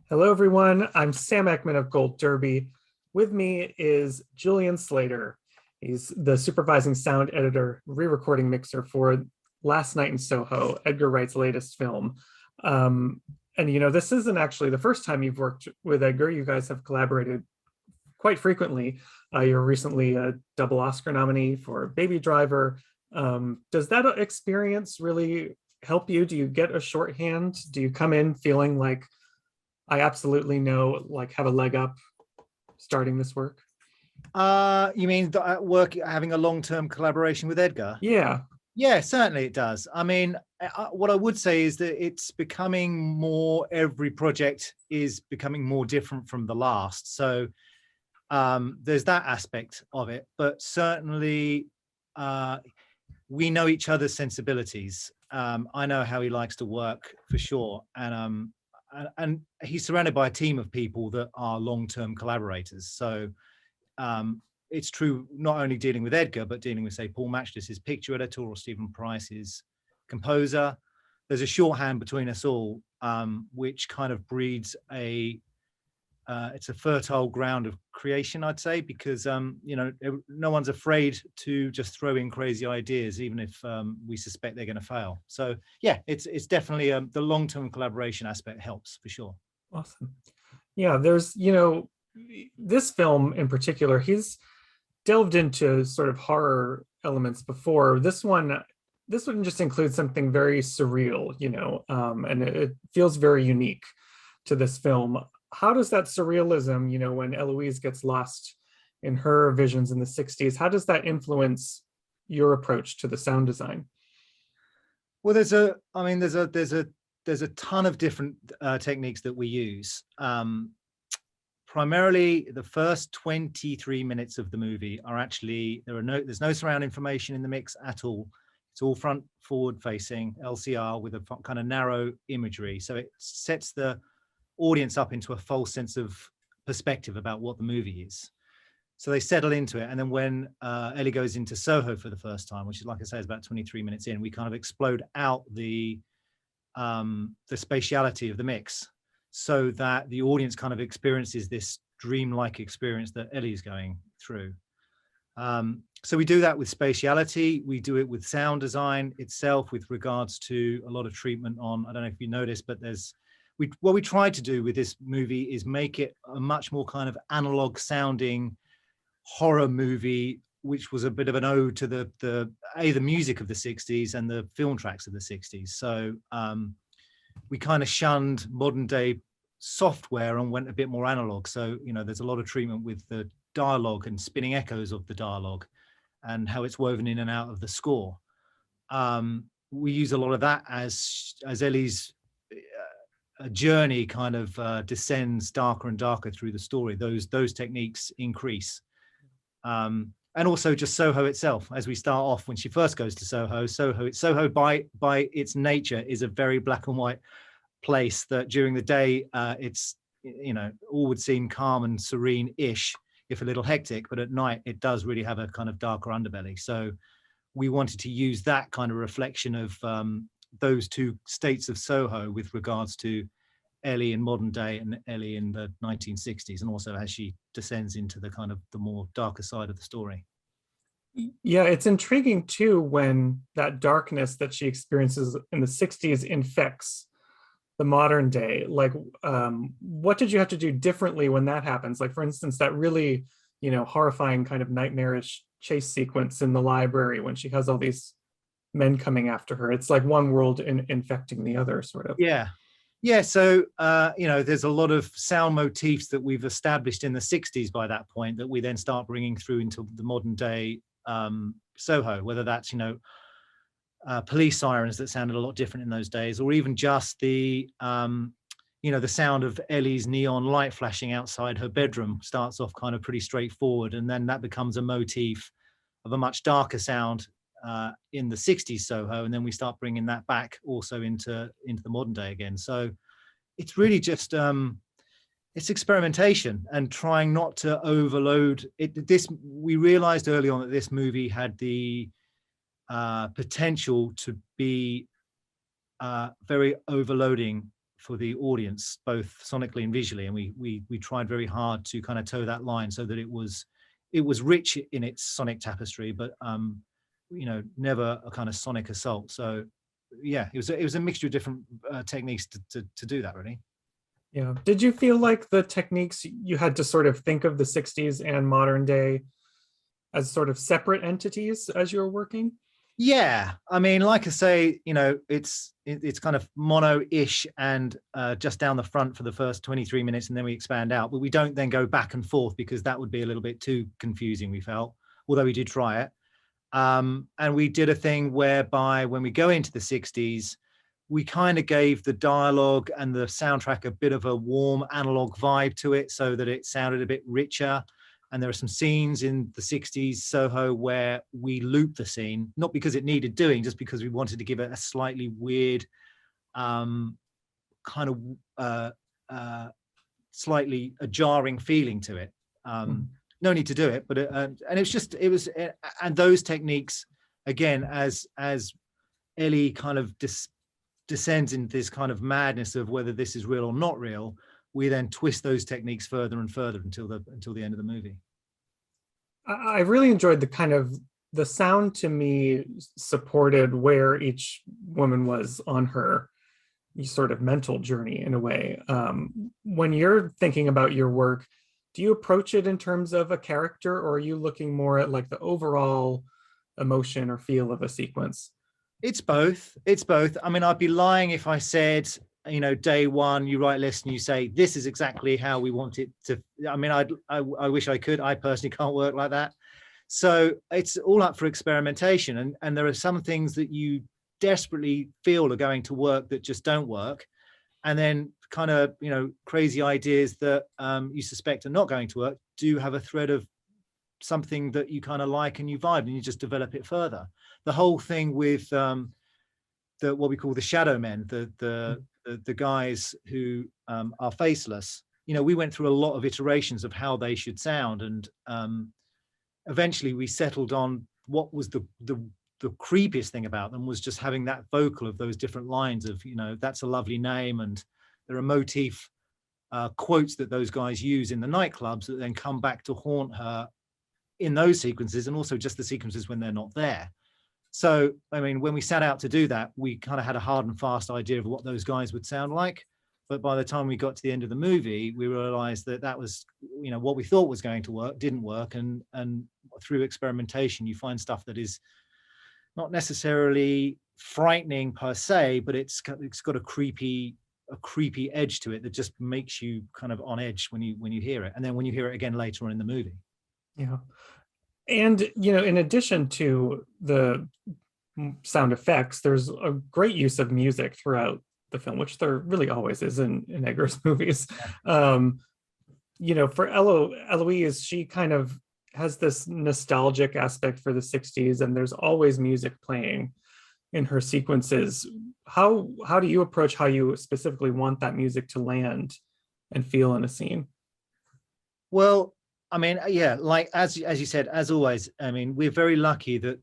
Hello, everyone. I'm Sam Eckmann of Gold Derby. With me is Julian Slater. He's the supervising sound editor, re-recording mixer for Last Night in Soho, Edgar Wright's latest film. And this isn't actually the first time you've worked with Edgar. You guys have collaborated quite frequently. You were recently a double Oscar nominee for Baby Driver. Does that experience really help you? Do you get a shorthand? Do you come in feeling like I absolutely know, like, have a leg up starting this work? You mean work having a long-term collaboration with Edgar? Yeah. Yeah, certainly it does. I mean, what I would say is that it's becoming more, every project is becoming more different from the last. So there's that aspect of it, but certainly we know each other's sensibilities. I know how he likes to work for sure. And he's surrounded by a team of people that are long-term collaborators. So it's true not only dealing with Edgar, but dealing with, say, Paul Matchdas, his picture editor, or Stephen Price, his composer. There's a shorthand between us all, which kind of breeds it's a fertile ground of creation, I'd say, because no one's afraid to just throw in crazy ideas, even if we suspect they're going to fail. So yeah, it's definitely the long-term collaboration aspect helps for sure. Awesome. Yeah, there's this film in particular, he's delved into sort of horror elements before. This one just includes something very surreal, and it feels very unique to this film. How does that surrealism, when Eloise gets lost in her visions in the 60s, how does that influence your approach to the sound design? Well, there's a ton of different techniques that we use. Primarily, the first 23 minutes of the movie are actually, there's no surround information in the mix at all. It's all front forward facing LCR with a kind of narrow imagery. So it sets the audience up into a false sense of perspective about what the movie is. So they settle into it. And then when Ellie goes into Soho for the first time, which is, like I say, is about 23 minutes in, we kind of explode out the spatiality of the mix so that the audience kind of experiences this dreamlike experience that Ellie's going through. So we do that with spatiality. We do it with sound design itself with regards to a lot of treatment on, I don't know if you noticed, but what we tried to do with this movie is make it a much more kind of analog sounding horror movie, which was a bit of an ode to the music of the 60s and the film tracks of the 60s. So we kind of shunned modern day software and went a bit more analog. So, there's a lot of treatment with the dialogue and spinning echoes of the dialogue and how it's woven in and out of the score. We use a lot of that as Ellie's journey kind of descends darker and darker through the story. Those techniques increase. And also just Soho itself, as we start off, when she first goes to Soho by its nature is a very black and white place that during the day it's, all would seem calm and serene-ish, if a little hectic, but at night it does really have a kind of darker underbelly. So we wanted to use that kind of reflection of those two states of Soho with regards to Ellie in modern day and Ellie in the 1960s, and also as she descends into the kind of the more darker side of the story. Yeah, it's intriguing too when that darkness that she experiences in the 60s infects the modern day. Like, what did you have to do differently when that happens? Like, for instance, that really, horrifying kind of nightmarish chase sequence in the library when she has all these men coming after her. It's like one world infecting the other, sort of. Yeah, so there's a lot of sound motifs that we've established in the 60s by that point that we then start bringing through into the modern day Soho, whether that's police sirens that sounded a lot different in those days, or even just the sound of Ellie's neon light flashing outside her bedroom starts off kind of pretty straightforward, and then that becomes a motif of a much darker sound in the 60s Soho, and then we start bringing that back also into the modern day again. So it's really just it's experimentation and trying not to overload it. We realized early on that this movie had the potential to be very overloading for the audience, both sonically and visually, and we tried very hard to kind of toe that line so that it was rich in its sonic tapestry, but never a kind of sonic assault. So yeah, it was a mixture of different techniques to do that, really. Yeah. Did you feel like the techniques you had to sort of think of the 60s and modern day as sort of separate entities as you were working? Yeah, I mean, like I say, it's kind of mono-ish and just down the front for the first 23 minutes, and then we expand out. But we don't then go back and forth because that would be a little bit too confusing, we felt, although we did try it. And we did a thing whereby when we go into the 60s, we kind of gave the dialogue and the soundtrack a bit of a warm analog vibe to it so that it sounded a bit richer. And there are some scenes in the 60s Soho where we looped the scene, not because it needed doing, just because we wanted to give it a slightly weird, kind of slightly a jarring feeling to it. No need to do it, but and those techniques, again, as Ellie kind of descends into this kind of madness of whether this is real or not real, we then twist those techniques further and further until the end of the movie. I really enjoyed the sound. To me, supported where each woman was on her sort of mental journey in a way. When you're thinking about your work, do you approach it in terms of a character, or are you looking more at like the overall emotion or feel of a sequence? It's both. I mean, I'd be lying if I said, day one, you write a list and you say, this is exactly how we want it to. I mean, I wish I could. I personally can't work like that. So it's all up for experimentation. And there are some things that you desperately feel are going to work that just don't work. And then kind of, crazy ideas that you suspect are not going to work do have a thread of something that you kind of like and you vibe and you just develop it further. The whole thing with what we call the shadow men, the guys who are faceless, we went through a lot of iterations of how they should sound, and eventually we settled on what was the creepiest thing about them was just having that vocal of those different lines of, that's a lovely name, and there are motif quotes that those guys use in the nightclubs that then come back to haunt her in those sequences, and also just the sequences when they're not there. So, I mean, when we set out to do that, we kind of had a hard and fast idea of what those guys would sound like. But by the time we got to the end of the movie, we realized that was, what we thought was going to work, didn't work. And through experimentation, you find stuff that is not necessarily frightening per se, but it's got a creepy edge to it that just makes you kind of on edge when you hear it. And then when you hear it again later on in the movie. Yeah. And, in addition to the sound effects, there's a great use of music throughout the film, which there really always is in Edgar's movies. For Eloise, she kind of has this nostalgic aspect for the 60s, and there's always music playing in her sequences. How do you approach how you specifically want that music to land and feel in a scene? Well, I mean, yeah, like as you said, as always, I mean, we're very lucky that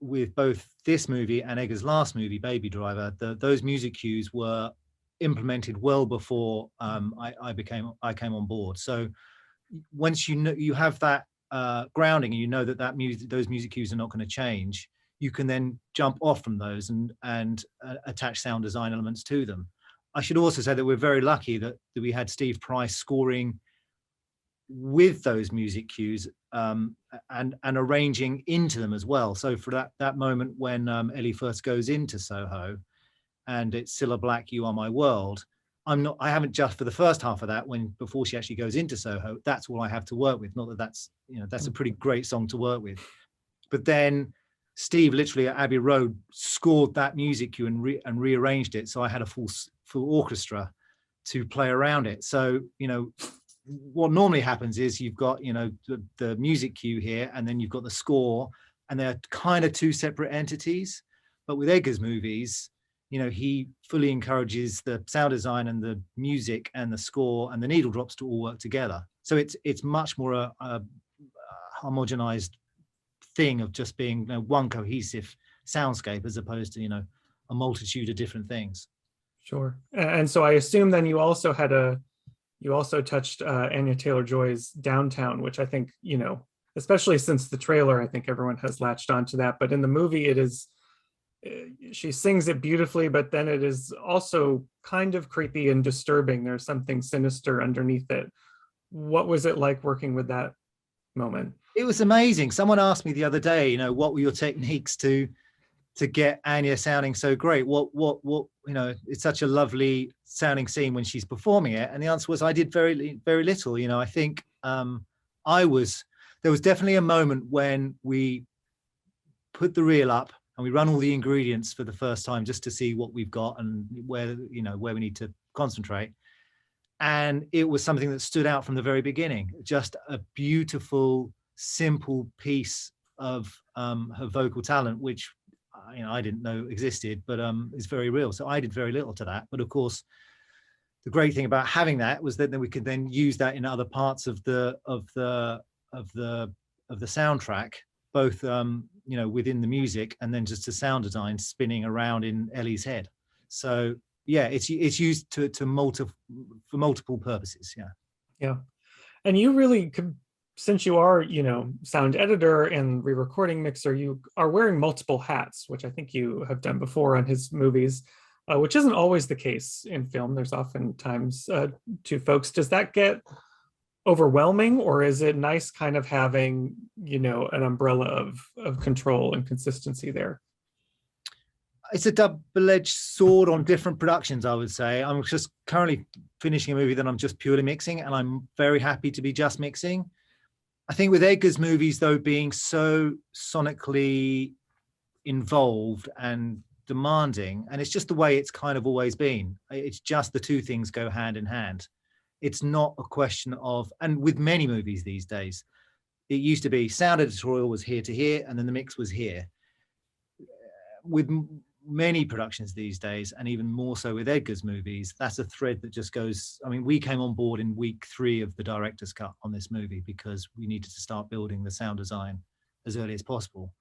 with both this movie and Edgar's last movie, Baby Driver, those music cues were implemented well before I came on board. So once you have that grounding, and you know those music cues are not going to change, you can then jump off from those and attach sound design elements to them. I should also say that we're very lucky that we had Steve Price scoring with those music cues and arranging into them as well. So for that moment when Ellie first goes into Soho and it's Cilla Black, You Are My World, I haven't just for the first half of that, before she actually goes into Soho, that's all I have to work with. Not that that's a pretty great song to work with. But then Steve literally at Abbey Road scored that music cue and rearranged it. So I had a full orchestra to play around it. So, what normally happens is you've got, the music cue here, and then you've got the score, and they're kind of two separate entities. But with Edgar's movies, he fully encourages the sound design and the music and the score and the needle drops to all work together. So it's much more a homogenized thing of just being one cohesive soundscape as opposed to, a multitude of different things. Sure. And so I assume then you also touched Anya Taylor-Joy's Downtown, which I think, especially since the trailer, I think everyone has latched onto that. But in the movie, it is, she sings it beautifully, but then it is also kind of creepy and disturbing. There's something sinister underneath it. What was it like working with that moment? It was amazing. Someone asked me the other day, what were your techniques to get Anya sounding so great? What, it's such a lovely sounding scene when she's performing it. And the answer was, I did very, very little. I think there was definitely a moment when we put the reel up and we run all the ingredients for the first time just to see what we've got and where we need to concentrate. And it was something that stood out from the very beginning, just a beautiful, simple piece of her vocal talent, which I didn't know existed, but is very real. So I did very little to that. But of course, the great thing about having that was that then we could then use that in other parts of the soundtrack, both within the music and then just the sound design spinning around in Ellie's head. So yeah, it's used for multiple purposes. Yeah. And you really could, since you are, sound editor and re-recording mixer, you are wearing multiple hats, which I think you have done before on his movies, which isn't always the case in film. There's oftentimes two folks. Does that get overwhelming, or is it nice kind of having, an umbrella of control and consistency there? It's a double-edged sword on different productions, I would say. I'm just currently finishing a movie that I'm just purely mixing, and I'm very happy to be just mixing. I think with Edgar's movies, though, being so sonically involved and demanding, and it's just the way it's kind of always been. It's just the two things go hand in hand. It's not a question of, and with many movies these days, it used to be sound editorial was here to here, and then the mix was here. With many productions these days, and even more so with Edgar's movies, that's a thread that just goes. I mean, we came on board in week 3 of the director's cut on this movie because we needed to start building the sound design as early as possible.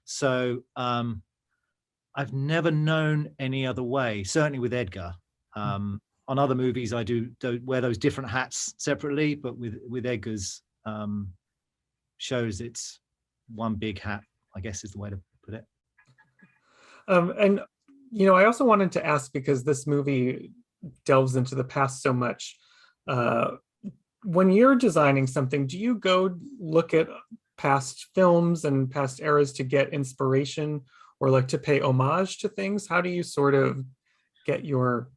So I've never known any other way, certainly with Edgar. On other movies, I do wear those different hats separately, but with Edgar's shows, it's one big hat, I guess is the way to put it. And, I also wanted to ask, because this movie delves into the past so much, when you're designing something, do you go look at past films and past eras to get inspiration, or like to pay homage to things? How do you sort of get your...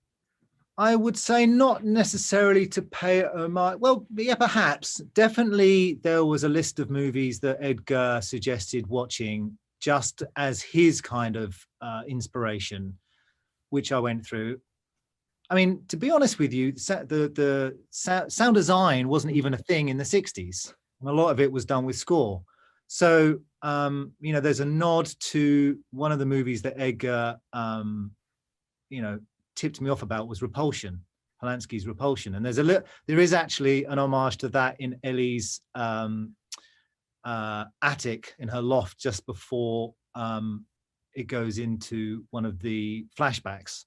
I would say not necessarily to pay homage. Well, yeah, perhaps. Definitely there was a list of movies that Edgar suggested watching just as his kind of inspiration, which I went through. I mean, to be honest with you, the sound design wasn't even a thing in the 60s. And a lot of it was done with score. So, there's a nod to one of the movies that Edgar, tipped me off about was Repulsion, Polanski's Repulsion. And there is actually an homage to that in Ellie's attic in her loft just before it goes into one of the flashbacks.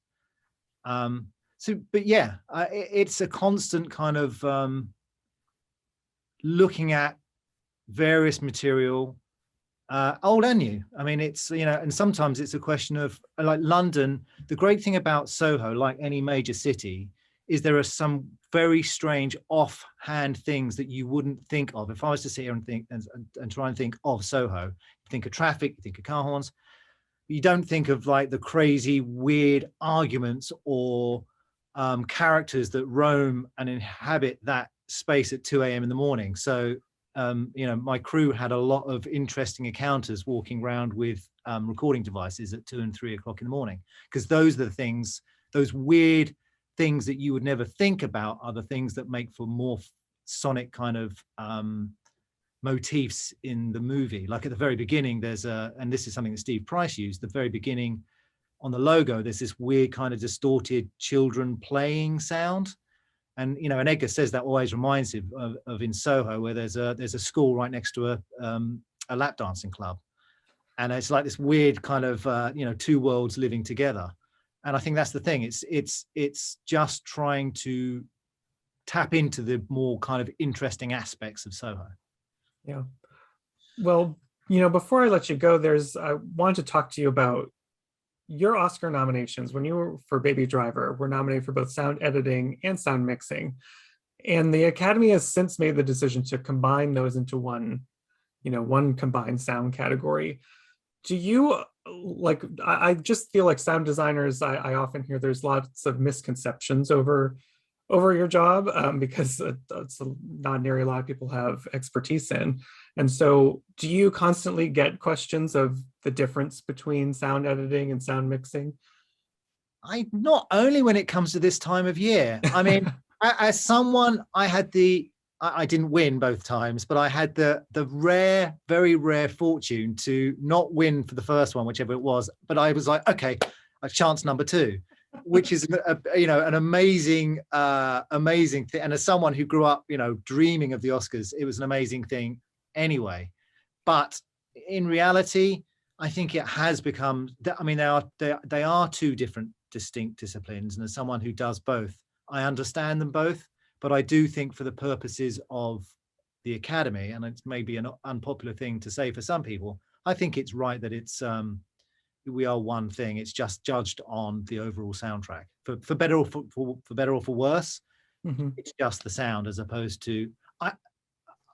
But yeah, it's a constant kind of looking at various material, old and new. I mean, it's, and sometimes it's a question of, like London, the great thing about Soho, like any major city, is there are some very strange offhand things that you wouldn't think of. If I was to sit here and think and try and think of Soho, you think of traffic, you think of car horns. You don't think of like the crazy, weird arguments or characters that roam and inhabit that space at 2 a.m. in the morning. So, my crew had a lot of interesting encounters walking around with recording devices at 2 and 3 o'clock in the morning, because those are the things, those weird things that you would never think about are the things that make for more sonic kind of motifs in the movie. Like at the very beginning, and this is something that Steve Price used, the very beginning on the logo, there's this weird kind of distorted children playing sound. And, and Edgar says that always reminds him of in Soho, where there's a school right next to a lap dancing club. And it's like this weird kind of, two worlds living together. And I think that's the thing. It's just trying to tap into the more kind of interesting aspects of Soho. Yeah. Well, before I let you go, I wanted to talk to you about your Oscar nominations. When you were for Baby Driver, were nominated for both sound editing and sound mixing. And the Academy has since made the decision to combine those into one combined sound category. Do you I just feel like sound designers, I often hear there's lots of misconceptions over your job, because it's not an area a lot of people have expertise in. And so do you constantly get questions of the difference between sound editing and sound mixing? Not only when it comes to this time of year. I mean, as someone, I didn't win both times, but I had the very rare fortune to not win for the first one, whichever it was. But I was like, okay, a chance number 2, which is an amazing thing. And as someone who grew up, dreaming of the Oscars, it was an amazing thing anyway. But in reality, I think it has become. I mean, they are two different, distinct disciplines, and as someone who does both, I understand them both. But I do think for the purposes of the Academy, and it's maybe an unpopular thing to say for some people, I think it's right that we are one thing. It's just judged on the overall soundtrack. For better or for worse, It's just the sound, as opposed to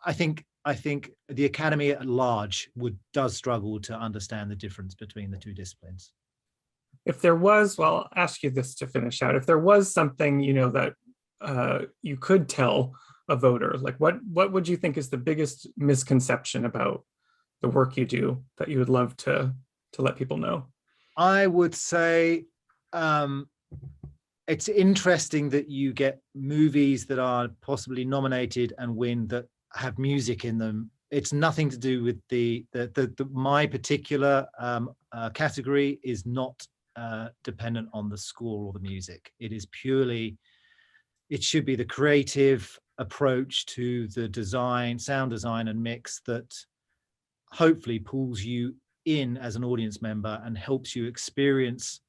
I think the Academy at large does struggle to understand the difference between the two disciplines. If there was, well, I'll ask you this to finish out. If there was something, that you could tell a voter, like what would you think is the biggest misconception about the work you do that you would love to let people know? I would say it's interesting that you get movies that are possibly nominated and win that have music in them. It's nothing to do with my particular category is not dependent on the score or the music. It should be the creative approach to the design, sound design and mix that hopefully pulls you in as an audience member and helps you experience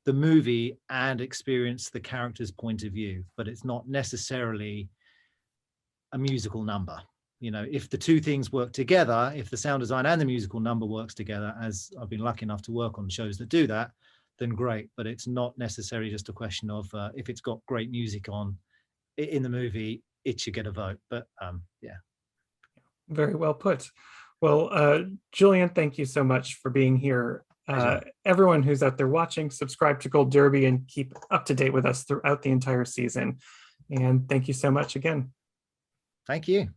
the movie and experience the character's point of view. But it's not necessarily a musical number. If the two things work together, if the sound design and the musical number works together, as I've been lucky enough to work on shows that do that, then great. But it's not necessarily just a question of if it's got great music on in the movie, it should get a vote. But yeah. Very well put. Well, Julian, thank you so much for being here. Everyone who's out there watching, subscribe to Gold Derby and keep up to date with us throughout the entire season. And thank you so much again. Thank you.